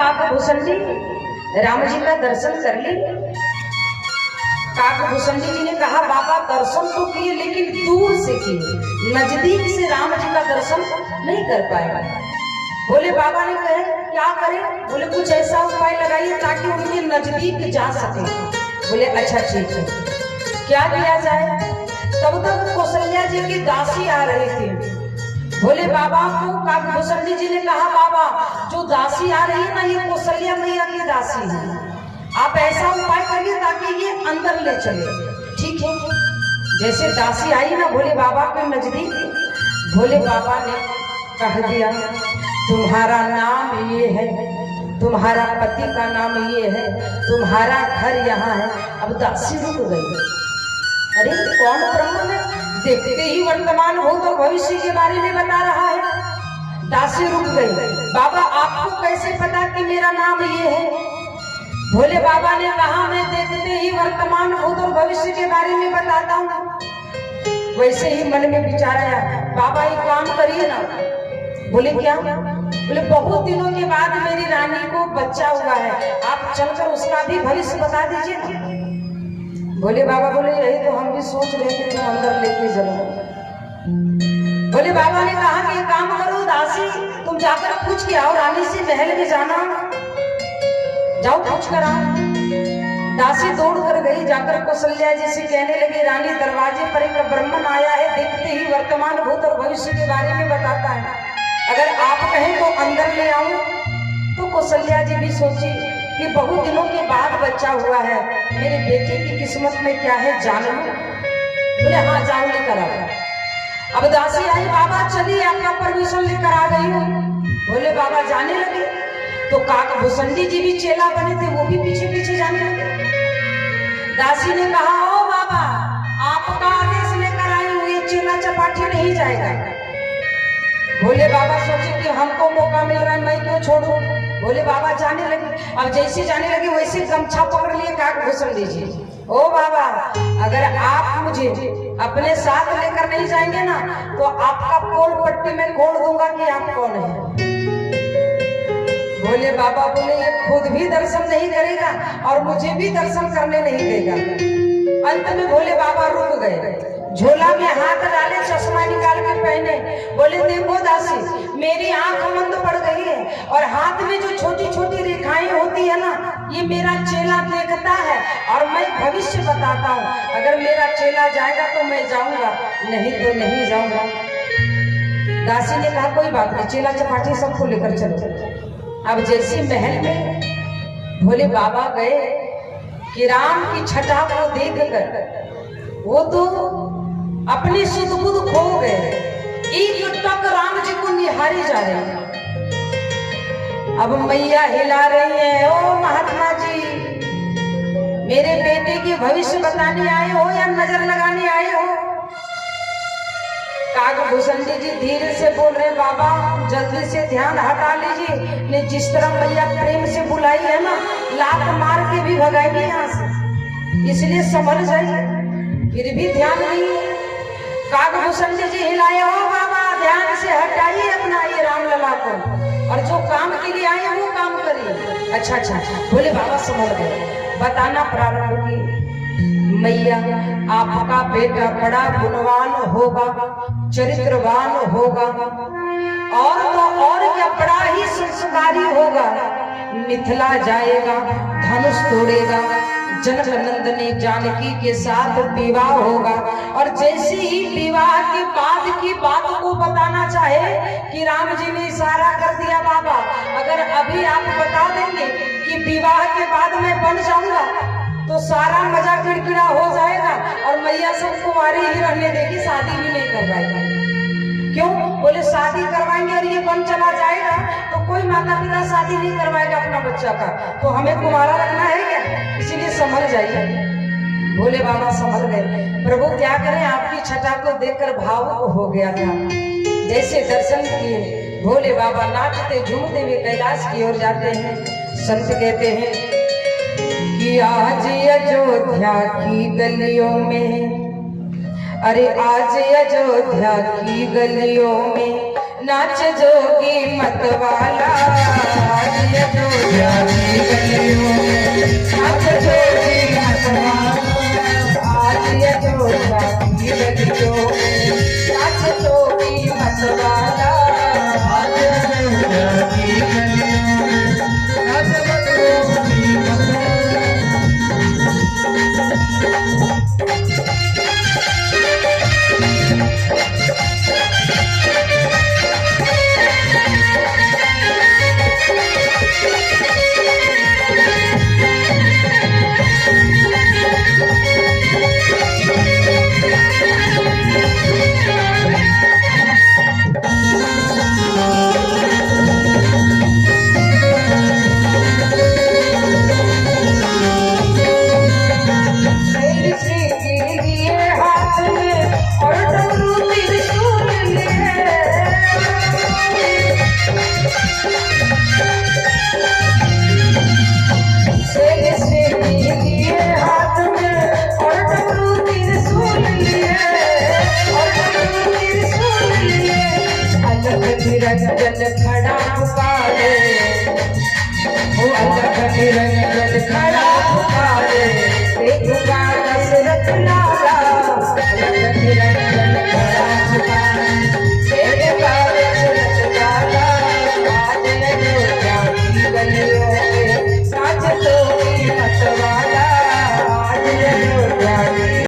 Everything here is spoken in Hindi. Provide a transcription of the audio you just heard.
काकभूषण जी राम जी का दर्शन कर ली। काकभूषण जी ने कहा बाबा दर्शन तो किए लेकिन दूर से किए, नजदीक से राम जी का दर्शन नहीं कर पाएगा। बोले बाबा ने कहे क्या करें? बोले कुछ ऐसा उपाय लगाइए ताकि उनके नजदीक जा सके। बोले अच्छा ठीक है, क्या किया जाए? तब तक कौशल्या जी की दासी आ रही थी। बोले बाबा को काकभूषण जी ने कहा बाबा जो दासी आ रही है ना ये कौशल्या मैया की दासी है, आप ऐसा उपाय करिए ताकि ये अंदर ले चले। ठीक है। जैसे दासी आई ना भोले बाबा के नजदीक, भोले बाबा ने कह दिया तुम्हारा नाम ये है, तुम्हारा पति का नाम ये है, तुम्हारा घर यहाँ है। अब दासी रुक गई। अरे कौन ब्रह्म है? देखते ही वर्तमान हो तो भविष्य के बारे में बता रहा है। दासी रुक गई। बाबा आपको कैसे पता कि मेरा नाम ये है? भोले बाबा ने कहा मैं देखते ही वर्तमान भूत और भविष्य के बारे में बताता हूँ। वैसे ही मन में विचार आया बाबा एक काम करिए ना। बोले क्या? बोले बहुत दिनों के बाद मेरी रानी को बच्चा हुआ है, आप चलकर उसका भी भविष्य बता दीजिए। भोले बाबा बोले यही तो हम भी सोच रहे थे, तुम अंदर लेके चलो। भोले बाबा ने कहा कि काम करो दासी तुम जाकर पूछ के आओ, रानी से महल में जाना, जाओ पूछ कर आओ। दासी दौड़ कर गई, जाकर कौशल्या जी से कहने लगी रानी दरवाजे पर एक ब्राह्मण आया है, देखते ही वर्तमान भूत और भविष्य के बारे में बताता है, अगर आप कहें तो अंदर ले आऊं। तो कौशल्या जी भी सोची कि बहुत दिनों के बाद बच्चा हुआ है, मेरे बेटे की किस्मत में क्या है जान लूं। बोले हाँ जाओ लेकर आओ। अब दासी आई, बाबा चलिए आपका परमिशन लेकर आ गई हूँ। बोले बाबा जाने लगे तो काकभूषण जी भी चेला बने थे, वो भी पीछे पीछे जाने लगे। दासी ने कहा ओ बाबा आपका आदेश लेकर आई हूँ, ये चेला चपाटी नहीं जाएगा। भोले बाबा सोचे कि हमको मौका मिल रहा है मैं क्यों छोड़ूं। भोले बाबा जाने लगे। अब जैसे जाने लगे वैसे गमछा पकड़ लिए काकभूषण जी। ओ बाबा अगर आप मुझे अपने साथ लेकर नहीं जाएंगे ना तो आपका पोल पट्टी में खोल दूंगा कि आप कौन है। भोले बाबा बोले ये खुद भी दर्शन नहीं करेगा और मुझे भी दर्शन करने नहीं देगा। अंत में भोले बाबा रुक गए, झोला में हाथ डाले, चश्मा निकाल के पहने। बोले देखो दासी मेरी आंख मंद पड़ गई है और हाथ में जो छोटी छोटी रेखाएं होती है ना ये मेरा चेला देखता है और मैं भविष्य बताता हूँ। अगर मेरा चेला जाएगा तो मैं जाऊंगा, नहीं तो नहीं जाऊंगा। दासी ने कहा कोई बात नहीं, चेला चपाटी सबको लेकर चलो। अब जैसे महल में भोले बाबा गए कि राम की छटा को देख कर वो तो अपनी सुध बुध खो गए, एक टक राम जी को निहारे जा रहे हैं। अब मैया हिला रही है ओ महात्मा जी मेरे बेटे के भविष्य बताने आए हो या नजर लगाने आए हो? काकभूषण जी धीरे से बोल रहे बाबा जल्दी से ध्यान हटा लीजिए, ने जिस तरह मैया प्रेम से बुलाई है ना लात मार के भी भगाएगी यहाँ से, इसलिए समझ जाइए। फिर भी ध्यान नहीं है। काकभूषण जी हिलाए हो बाबा ध्यान से हटाइए अपना ये रामलला को और जो काम के लिए आए वो काम करिए। अच्छा अच्छा बोले बाबा समझ गए। बताना प्रारंभ की मैया आपका बेटा बड़ा गुणवान होगा, चरित्रवान होगा और तो और क्या बड़ा ही संस्कारी होगा। मिथिला जाएगा, धनुष तोड़ेगा, जनक नंदनी जानकी के साथ विवाह होगा और जैसे ही विवाह के बाद की बात को बताना चाहे कि राम जी ने इशारा कर दिया बाबा अगर अभी आप बता देंगे कि विवाह के बाद मैं बन जाऊंगा तो सारा मजा किड़किड़ा हो जाएगा और मैया सब कुंवारी ही रहने देगी, शादी भी नहीं करवाएगी। क्यों? बोले शादी करवाएंगे और ये बन चला जाएगा तो कोई माता पिता शादी नहीं करवाएगा अपना बच्चा का, तो हमें कुंवारा रखना है क्या? इसीलिए समझ जाइए। भोले बाबा समझ गए। प्रभु क्या करें आपकी छटा को देखकर भावुक हो गया था। जैसे दर्शन किए भोले बाबा नाचते झूमते हुए कैलाश की ओर जाते हैं। संत कहते हैं कि आज अयोध्या की गलियों में, अरे आज अयोध्या की गलियों में नाच जोगी मतवाला, आज